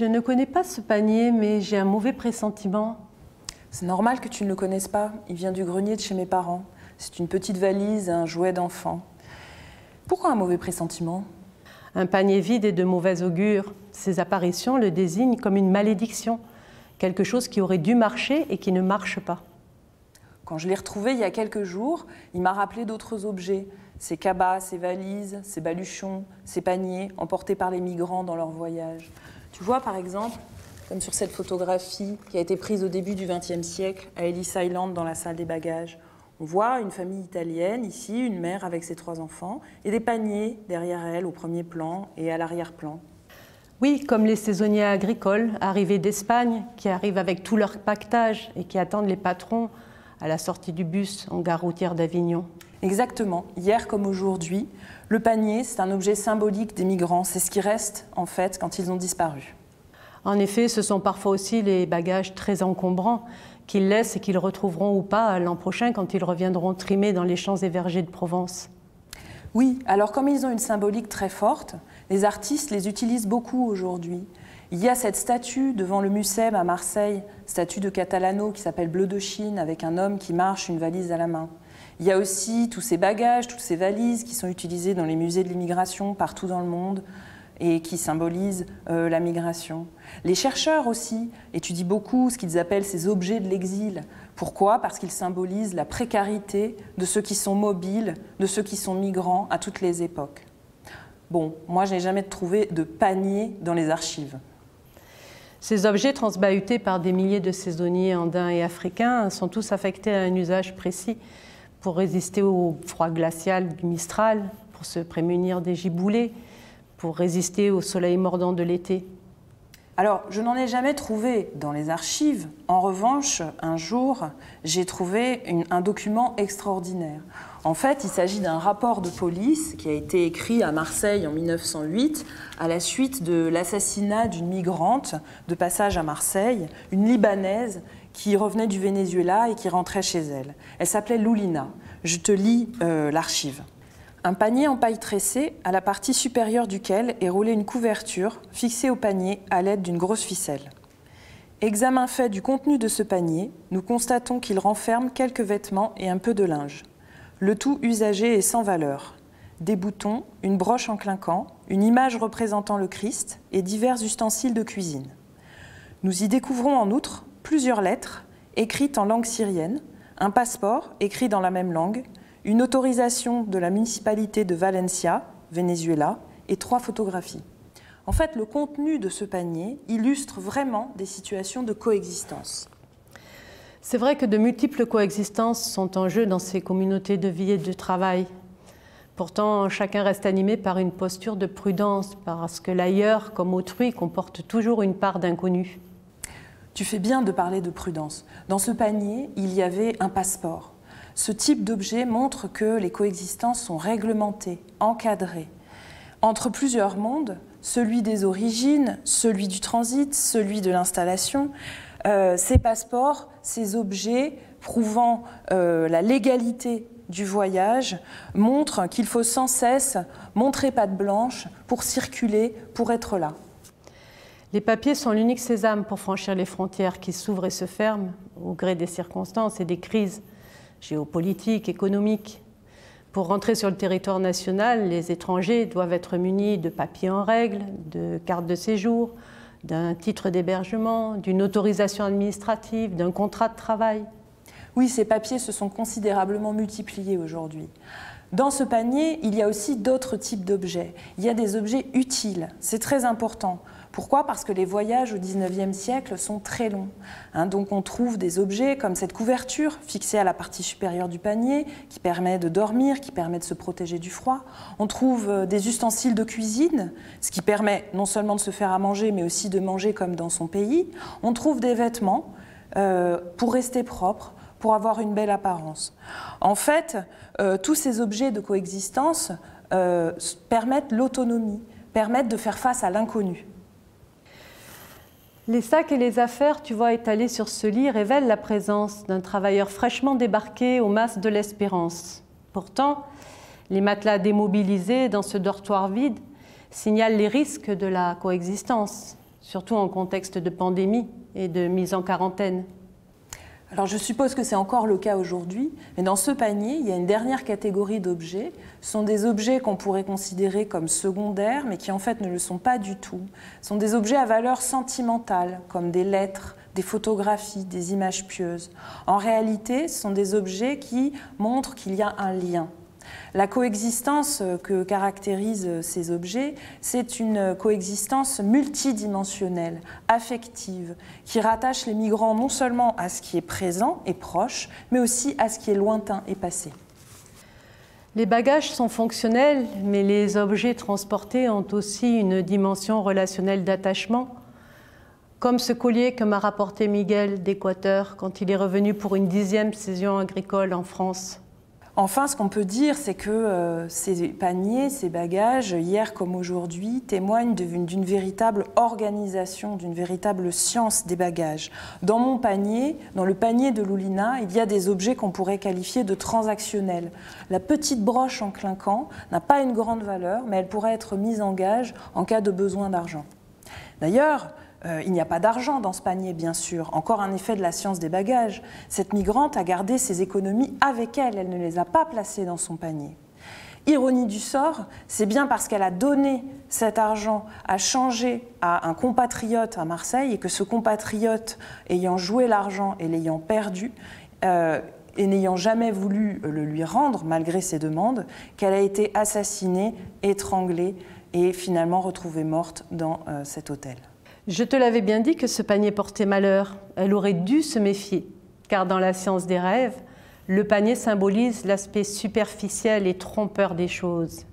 Je ne connais pas ce panier, mais j'ai un mauvais pressentiment. C'est normal que tu ne le connaisses pas. Il vient du grenier de chez mes parents. C'est une petite valise, un jouet d'enfant. Pourquoi un mauvais pressentiment? Un panier vide est de mauvais augure. Ces apparitions le désignent comme une malédiction, quelque chose qui aurait dû marcher et qui ne marche pas. Quand je l'ai retrouvé il y a quelques jours, il m'a rappelé d'autres objets. Ces cabas, ces valises, ces baluchons, ces paniers emportés par les migrants dans leur voyage. Tu vois par exemple, comme sur cette photographie qui a été prise au début du XXe siècle à Ellis Island dans la salle des bagages. On voit une famille italienne, ici, une mère avec ses 3 enfants, et des paniers derrière elle au premier plan et à l'arrière-plan. Oui, comme les saisonniers agricoles arrivés d'Espagne, qui arrivent avec tout leur pactage et qui attendent les patrons à la sortie du bus en gare routière d'Avignon. Exactement, hier comme aujourd'hui, le panier, c'est un objet symbolique des migrants, c'est ce qui reste en fait quand ils ont disparu. En effet, ce sont parfois aussi les bagages très encombrants qu'ils laissent et qu'ils retrouveront ou pas l'an prochain quand ils reviendront trimer dans les champs et vergers de Provence. Oui, alors comme ils ont une symbolique très forte, les artistes les utilisent beaucoup aujourd'hui. Il y a cette statue devant le Mucem à Marseille, statue de Catalano qui s'appelle Bleu de Chine, avec un homme qui marche, une valise à la main. Il y a aussi tous ces bagages, toutes ces valises qui sont utilisées dans les musées de l'immigration partout dans le monde et qui symbolisent la migration. Les chercheurs aussi étudient beaucoup ce qu'ils appellent ces objets de l'exil. Pourquoi? Parce qu'ils symbolisent la précarité de ceux qui sont mobiles, de ceux qui sont migrants à toutes les époques. Bon, moi je n'ai jamais trouvé de panier dans les archives. Ces objets transbahutés par des milliers de saisonniers andins et africains sont tous affectés à un usage précis pour résister au froid glacial du Mistral, pour se prémunir des giboulées, pour résister au soleil mordant de l'été. Alors, je n'en ai jamais trouvé dans les archives. En revanche, un jour, j'ai trouvé un document extraordinaire. En fait, il s'agit d'un rapport de police qui a été écrit à Marseille en 1908 à la suite de l'assassinat d'une migrante de passage à Marseille, une Libanaise qui revenait du Venezuela et qui rentrait chez elle. Elle s'appelait Loulina. Je te lis l'archive. Un panier en paille tressée, à la partie supérieure duquel est roulée une couverture fixée au panier à l'aide d'une grosse ficelle. Examen fait du contenu de ce panier, nous constatons qu'il renferme quelques vêtements et un peu de linge. Le tout usagé et sans valeur. Des boutons, une broche en clinquant, une image représentant le Christ et divers ustensiles de cuisine. Nous y découvrons en outre plusieurs lettres écrites en langue syrienne, un passeport écrit dans la même langue, une autorisation de la municipalité de Valencia, Venezuela, et 3 photographies. En fait, le contenu de ce panier illustre vraiment des situations de coexistence. C'est vrai que de multiples coexistences sont en jeu dans ces communautés de vie et de travail. Pourtant, chacun reste animé par une posture de prudence, parce que l'ailleurs, comme autrui, comporte toujours une part d'inconnu. Tu fais bien de parler de prudence. Dans ce panier, il y avait un passeport. Ce type d'objet montre que les coexistences sont réglementées, encadrées. Entre plusieurs mondes, celui des origines, celui du transit, celui de l'installation, ces passeports, ces objets prouvant la légalité du voyage montrent qu'il faut sans cesse montrer patte blanche pour circuler, pour être là. Les papiers sont l'unique sésame pour franchir les frontières qui s'ouvrent et se ferment au gré des circonstances et des crises géopolitiques, économiques. Pour rentrer sur le territoire national, les étrangers doivent être munis de papiers en règle, de cartes de séjour, d'un titre d'hébergement, d'une autorisation administrative, d'un contrat de travail. Oui, ces papiers se sont considérablement multipliés aujourd'hui. Dans ce panier, il y a aussi d'autres types d'objets. Il y a des objets utiles, c'est très important. Pourquoi? Parce que les voyages au XIXe siècle sont très longs. Donc on trouve des objets comme cette couverture fixée à la partie supérieure du panier qui permet de dormir, qui permet de se protéger du froid. On trouve des ustensiles de cuisine, ce qui permet non seulement de se faire à manger, mais aussi de manger comme dans son pays. On trouve des vêtements pour rester propre, pour avoir une belle apparence. En fait, tous ces objets de coexistence permettent l'autonomie, permettent de faire face à l'inconnu. Les sacs et les affaires, tu vois, étalés sur ce lit, révèlent la présence d'un travailleur fraîchement débarqué au mas de l'Espérance. Pourtant, les matelas démobilisés dans ce dortoir vide signalent les risques de la coexistence. surtout en contexte de pandémie et de mise en quarantaine. Alors je suppose que c'est encore le cas aujourd'hui, mais dans ce panier, il y a une dernière catégorie d'objets. Ce sont des objets qu'on pourrait considérer comme secondaires, mais qui en fait ne le sont pas du tout. Ce sont des objets à valeur sentimentale, comme des lettres, des photographies, des images pieuses. En réalité, ce sont des objets qui montrent qu'il y a un lien. La coexistence que caractérisent ces objets, c'est une coexistence multidimensionnelle, affective, qui rattache les migrants non seulement à ce qui est présent et proche, mais aussi à ce qui est lointain et passé. Les bagages sont fonctionnels, mais les objets transportés ont aussi une dimension relationnelle d'attachement, comme ce collier que m'a rapporté Miguel d'Équateur quand il est revenu pour une 10e saison agricole en France. Enfin, ce qu'on peut dire, c'est que ces paniers, ces bagages, hier comme aujourd'hui, témoignent d'une véritable organisation, d'une véritable science des bagages. Dans mon panier, dans le panier de Loulina, il y a des objets qu'on pourrait qualifier de transactionnels. La petite broche en clinquant n'a pas une grande valeur, mais elle pourrait être mise en gage en cas de besoin d'argent. D'ailleurs, il n'y a pas d'argent dans ce panier, bien sûr. Encore un effet de la science des bagages. Cette migrante a gardé ses économies avec elle. Elle ne les a pas placées dans son panier. Ironie du sort, c'est bien parce qu'elle a donné cet argent à changer à un compatriote à Marseille et que ce compatriote, ayant joué l'argent et l'ayant perdu, et n'ayant jamais voulu le lui rendre, malgré ses demandes, qu'elle a été assassinée, étranglée et finalement retrouvée morte dans cet hôtel. Je te l'avais bien dit que ce panier portait malheur. Elle aurait dû se méfier, car dans la science des rêves, le panier symbolise l'aspect superficiel et trompeur des choses.